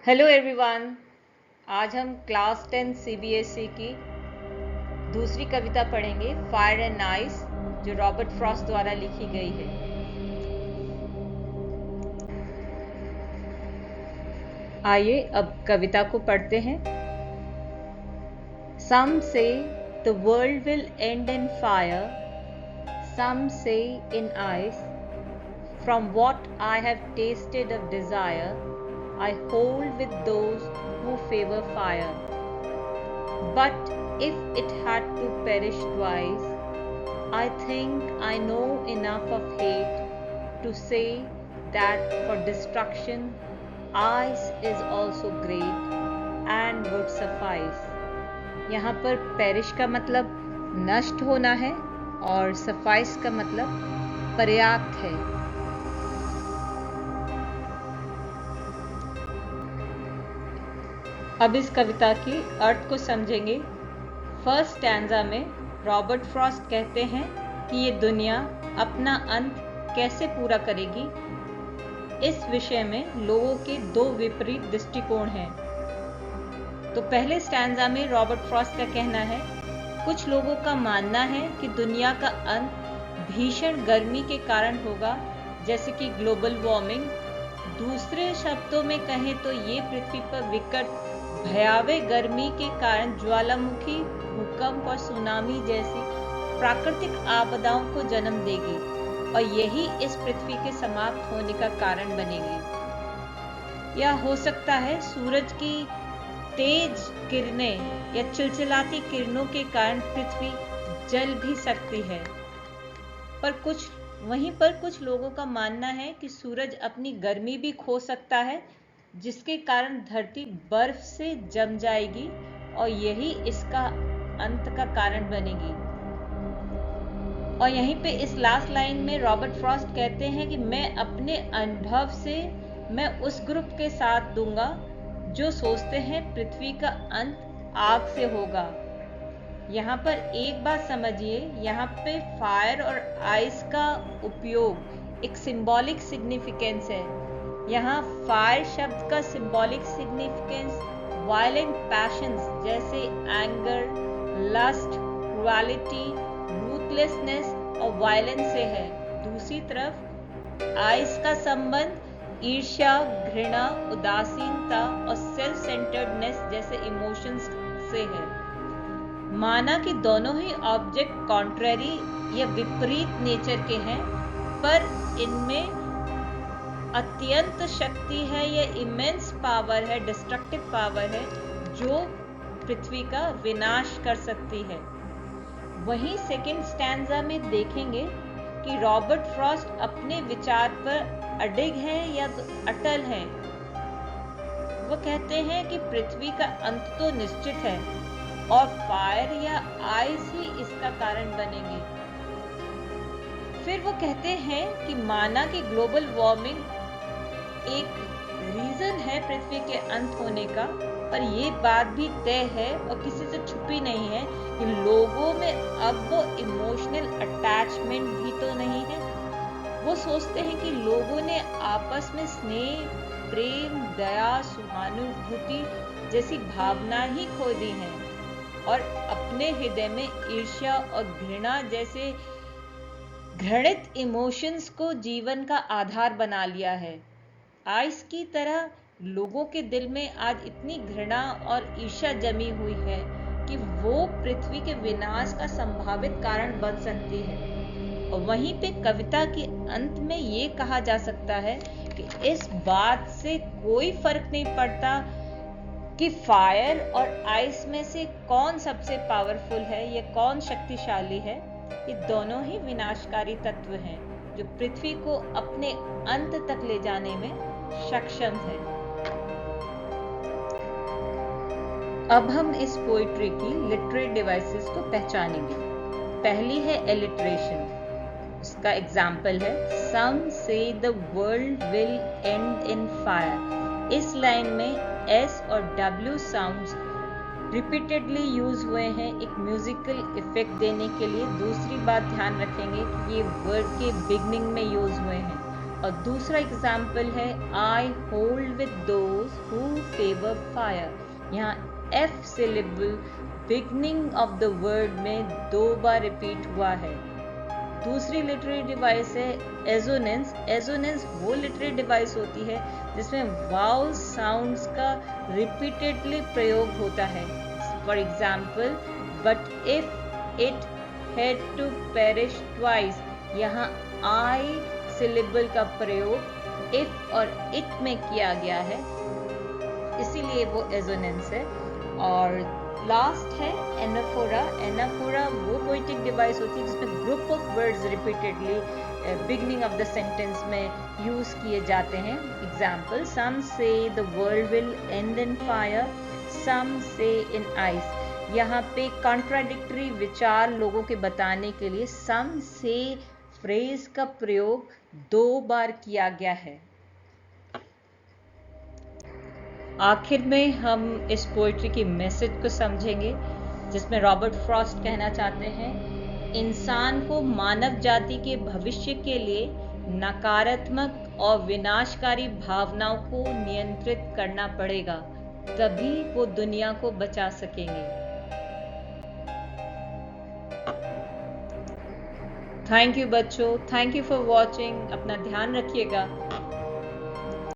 Hello everyone. आज हम class 10 CBSE की दूसरी कविता पढ़ेंगे, फायर एंड आइस, जो रॉबर्ट फ्रॉस्ट द्वारा लिखी गई है। आइए अब कविता को पढ़ते हैं। Some say the world will end in fire, some say in ice. From what I have tasted of desire, I hold with those who favor fire. But if it had to perish twice, I think I know enough of hate to say that for destruction, ice is also great and would suffice. यहाँ पर perish का मतलब नष्ट होना है और suffice का मतलब पर्याप्त है। अब इस कविता की अर्थ को समझेंगे। फर्स्ट स्टैंजा में रॉबर्ट फ्रॉस्ट कहते हैं कि ये दुनिया अपना अंत कैसे पूरा करेगी। इस विषय में लोगों के दो विपरीत दृष्टिकोण हैं। तो पहले स्टैंजा में रॉबर्ट फ्रॉस्ट का कहना है, कुछ लोगों का मानना है कि दुनिया का अंत भीषण गर्मी के कारण होगा, जैसे कि ग्लोबल वार्मिंग। दूसरे शब्दों में कहें तो ये पृथ्वी पर विकट भयावह गर्मी के कारण ज्वालामुखी, भूकंप और सुनामी जैसी प्राकृतिक आपदाओं को जन्म देगी और यही इस पृथ्वी के समाप्त होने का कारण बनेगी। या हो सकता है सूरज की तेज किरणें या चिलचिलाती किरणों के कारण पृथ्वी जल भी सकती है। वहीं पर कुछ लोगों का मानना है कि सूरज अपनी गर्मी भी खो सकता है, जिसके कारण धरती बर्फ से जम जाएगी और यही इसका अंत का कारण बनेगी। और यहीं पे इस लास्ट लाइन में रॉबर्ट फ्रॉस्ट कहते हैं कि मैं अपने अनुभव से मैं उस ग्रुप के साथ दूंगा जो सोचते हैं पृथ्वी का अंत आग से होगा। यहाँ पर एक बात समझिए, यहाँ पे फायर और आइस का उपयोग एक सिंबॉलिक सिग्निफिकेंस है। यहाँ फायर शब्द का सिंबॉलिक सिग्निफिकेंस वायलेंट पैशंस जैसे एंगर, लस्ट, क्रुएलिटी, रूथलेसनेस और वायलेंस से है। दूसरी तरफ आइस का संबंध ईर्ष्या, घृणा, उदासीनता और सेल्फ सेंटर्डनेस जैसे इमोशंस से है। माना कि दोनों ही ऑब्जेक्ट कॉन्ट्ररी या विपरीत नेचर के हैं, पर इनमें अत्यंत शक्ति है या इमेंस पावर है, डिस्ट्रक्टिव पावर है, जो पृथ्वी का विनाश कर सकती है। वहीं सेकंड स्टैंजा में देखेंगे कि रॉबर्ट फ्रॉस्ट अपने विचार पर अडिग हैं या तो अटल हैं। वो कहते हैं कि पृथ्वी का अंत तो निश्चित है और फायर या आइस ही इसका कारण बनेंगे। फिर वो कहते हैं कि माना कि ग्लोबल वार्मिंग एक रीजन है पृथ्वी के अंत होने का, पर ये बात भी तय है और किसी से छुपी नहीं है कि लोगों में अब वो इमोशनल अटैचमेंट भी तो नहीं है। वो सोचते हैं कि लोगों ने आपस में स्नेह, प्रेम, दया, सहानुभूति जैसी भावना ही खो दी है और अपने हृदय में ईर्ष्या और घृणा जैसे घृणित इमोशंस को जीवन का आधार बना लिया है। आइस की तरह लोगों के दिल में आज इतनी घृणा और ईर्ष्या जमी हुई है कि वो पृथ्वी के विनाश का संभावित कारण बन सकती है। और वहीं पे कविता के अंत में ये कहा जा सकता है कि इस बात से कोई फर्क नहीं पड़ता कि फायर और आइस में से कौन सबसे पावरफुल है या कौन शक्तिशाली है। ये दोनों ही विनाशकारी तत्व हैं जो पृथ्वी को अपने अंत तक ले जाने में सक्षम है। अब हम इस पोइट्री की लिटरेरी डिवाइसेस को पहचानेंगे। पहली है एलिट्रेशन। उसका एग्जाम्पल है, सम say the world will end in fire. इस लाइन में एस और डब्ल्यू साउंड्स रिपीटेडली यूज हुए हैं एक म्यूजिकल इफेक्ट देने के लिए। दूसरी बात ध्यान रखेंगे कि ये वर्ड के बिगनिंग में यूज हुए हैं। और दूसरा एग्जाम्पल है I hold with those who favour fire. यहाँ F syllable beginning of the word में 2 बार रिपीट हुआ है। दूसरी लिटरेरी डिवाइस है एजोनेंस। एजोनेंस वो लिटरेरी डिवाइस होती है जिसमें वाउल साउंड्स का रिपीटेडली प्रयोग होता है। For example, but if it had to perish twice, यहाँ आई सिलेबल का प्रयोग इफ और इट में किया गया है, इसीलिए वो एजोनेंस है। और लास्ट है एनाफोरा। एनाफोरा वो पोएटिक डिवाइस होती है जिसमें group of words repeatedly beginning of the sentence में यूज किए जाते हैं। Example, some say the world will end in fire, some say in ice. यहाँ पे कॉन्ट्राडिक्टरी विचार लोगों के बताने के लिए सम से फ्रेज का प्रयोग 2 बार किया गया है। आखिर में हम इस पोइट्री की मैसेज को समझेंगे, जिसमें रॉबर्ट फ्रॉस्ट कहना चाहते हैं, इंसान को मानव जाति के भविष्य के लिए नकारात्मक और विनाशकारी भावनाओं को नियंत्रित करना पड़ेगा, तभी वो दुनिया को बचा सकेंगे। थैंक यू बच्चों, थैंक यू फॉर वॉचिंग। अपना ध्यान रखिएगा।